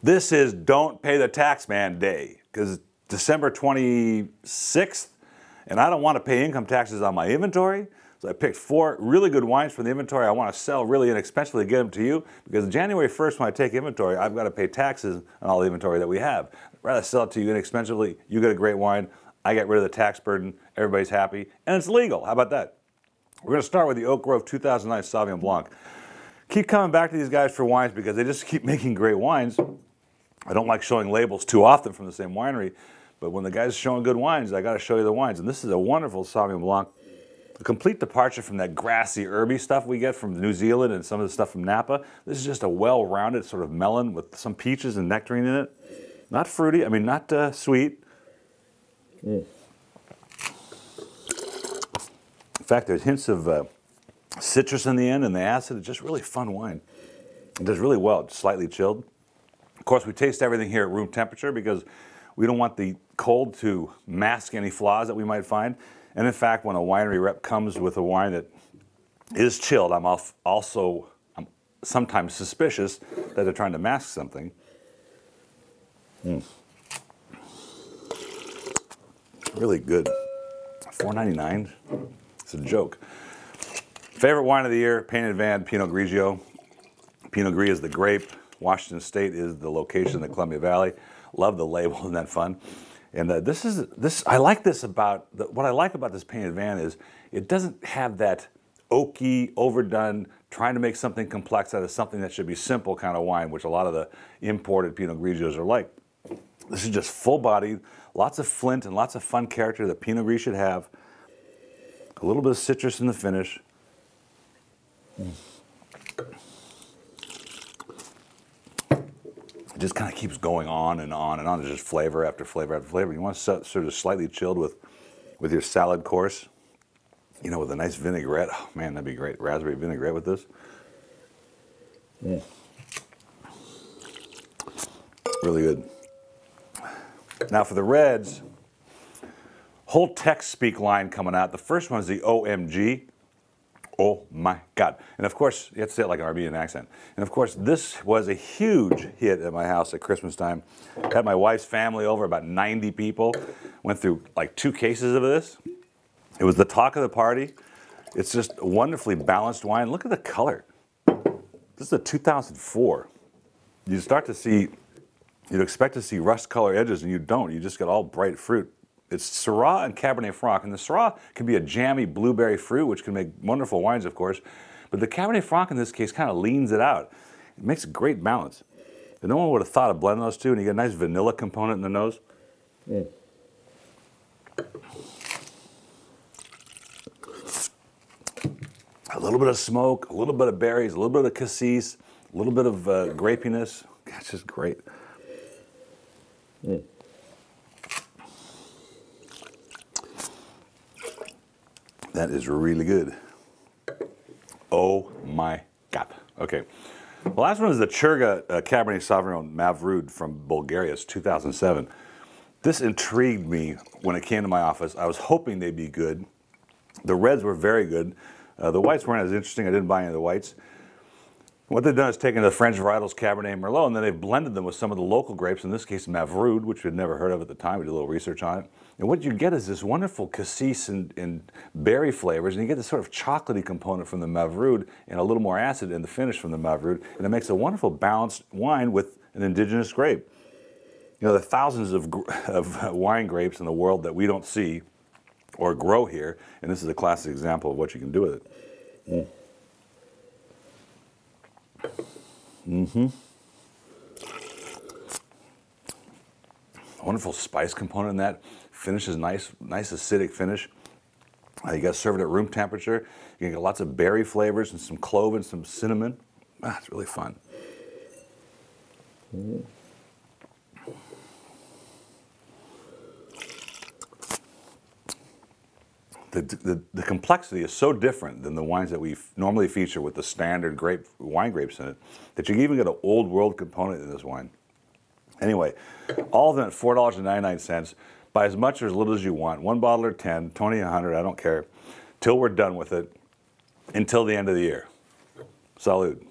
This is Don't Pay the Tax Man Day, because December 26th, and I don't want to pay income taxes on my inventory. So I picked 4 really good wines from the inventory I want to sell really inexpensively to get them to you, because January 1st, when I take inventory, I've got to pay taxes on all the inventory that we have. I'd rather sell it to you inexpensively. You get a great wine. I get rid of the tax burden. Everybody's happy. And it's legal. How about that? We're going to start with the Oak Grove 2009 Sauvignon Blanc. Keep coming back to these guys for wines because they just keep making great wines. I don't like showing labels too often from the same winery, but when the guy's showing good wines, I got to show you the wines. And this is a wonderful Sauvignon Blanc. A complete departure from that grassy, herby stuff we get from New Zealand and some of the stuff from Napa. This is just a well-rounded sort of melon with some peaches and nectarine in it. Not fruity, I mean, not sweet. In fact, there's hints of citrus in the end and the acid. It's just really fun wine. It does really well. It's slightly chilled. Of course, we taste everything here at room temperature because we don't want the cold to mask any flaws that we might find. And in fact, when a winery rep comes with a wine that is chilled, I'm sometimes suspicious that they're trying to mask something. Really good. $4.99. It's a joke. Favorite wine of the year, Painted Van Pinot Grigio. Pinot Gris is the grape. Washington State is the location in the Columbia Valley. Love the label, isn't that fun? And I like this about, what I like about this Painted Van is it doesn't have that oaky, overdone, trying to make something complex out of something that should be simple kind of wine, which a lot of the imported Pinot Grigios are like. This is just full-bodied, lots of flint and lots of fun character that Pinot Gris should have. A little bit of citrus in the finish. It just kind of keeps going on and on and on. There's just flavor after flavor after flavor. You want to sort of slightly chilled with your salad course, you know, with a nice vinaigrette. Oh man, that'd be great. Raspberry vinaigrette with this. Really good. Now for the reds, whole text speak line coming out. The first one is the OMG. Oh my God. And of course, you have to say it like an Armenian accent. And of course, this was a huge hit at my house at Christmas time. Had my wife's family over, about 90 people. Went through like 2 cases of this. It was the talk of the party. It's just a wonderfully balanced wine. Look at the color. This is a 2004. You start to see, you'd expect to see rust color edges and you don't. You just get all bright fruit. It's Syrah and Cabernet Franc, and the Syrah can be a jammy blueberry fruit, which can make wonderful wines, of course, but the Cabernet Franc in this case kind of leans it out. It makes a great balance. And no one would have thought of blending those two, and you get a nice vanilla component in the nose. A little bit of smoke, a little bit of berries, a little bit of cassis, a little bit of grapiness. That's just great. That is really good. Oh my God. Okay. The last one is the Churga Cabernet Sauvignon Mavrud from Bulgaria. It's 2007. This intrigued me when it came to my office. I was hoping they'd be good. The reds were very good. The whites weren't as interesting. I didn't buy any of the whites. What they've done is taken the French varietals Cabernet and Merlot, and then they've blended them with some of the local grapes, in this case Mavrud, which we'd never heard of at the time. We did a little research on it. And what you get is this wonderful cassis and berry flavors, and you get this sort of chocolatey component from the Mavrud and a little more acid in the finish from the Mavrud, and it makes a wonderful balanced wine with an indigenous grape. You know, the thousands of wine grapes in the world that we don't see or grow here, and this is a classic example of what you can do with it. Wonderful spice component in that. Finish is nice acidic finish. You got to serve it at room temperature. You can get lots of berry flavors and some clove and some cinnamon. It's really fun. The complexity is so different than the wines that we normally feature with the standard wine grapes in it, that you can even get an old world component in this wine. Anyway, all of them at $4.99. Buy as much or as little as you want. 1 bottle or 10, 20, 100, I don't care. Till we're done with it, until the end of the year. Salud.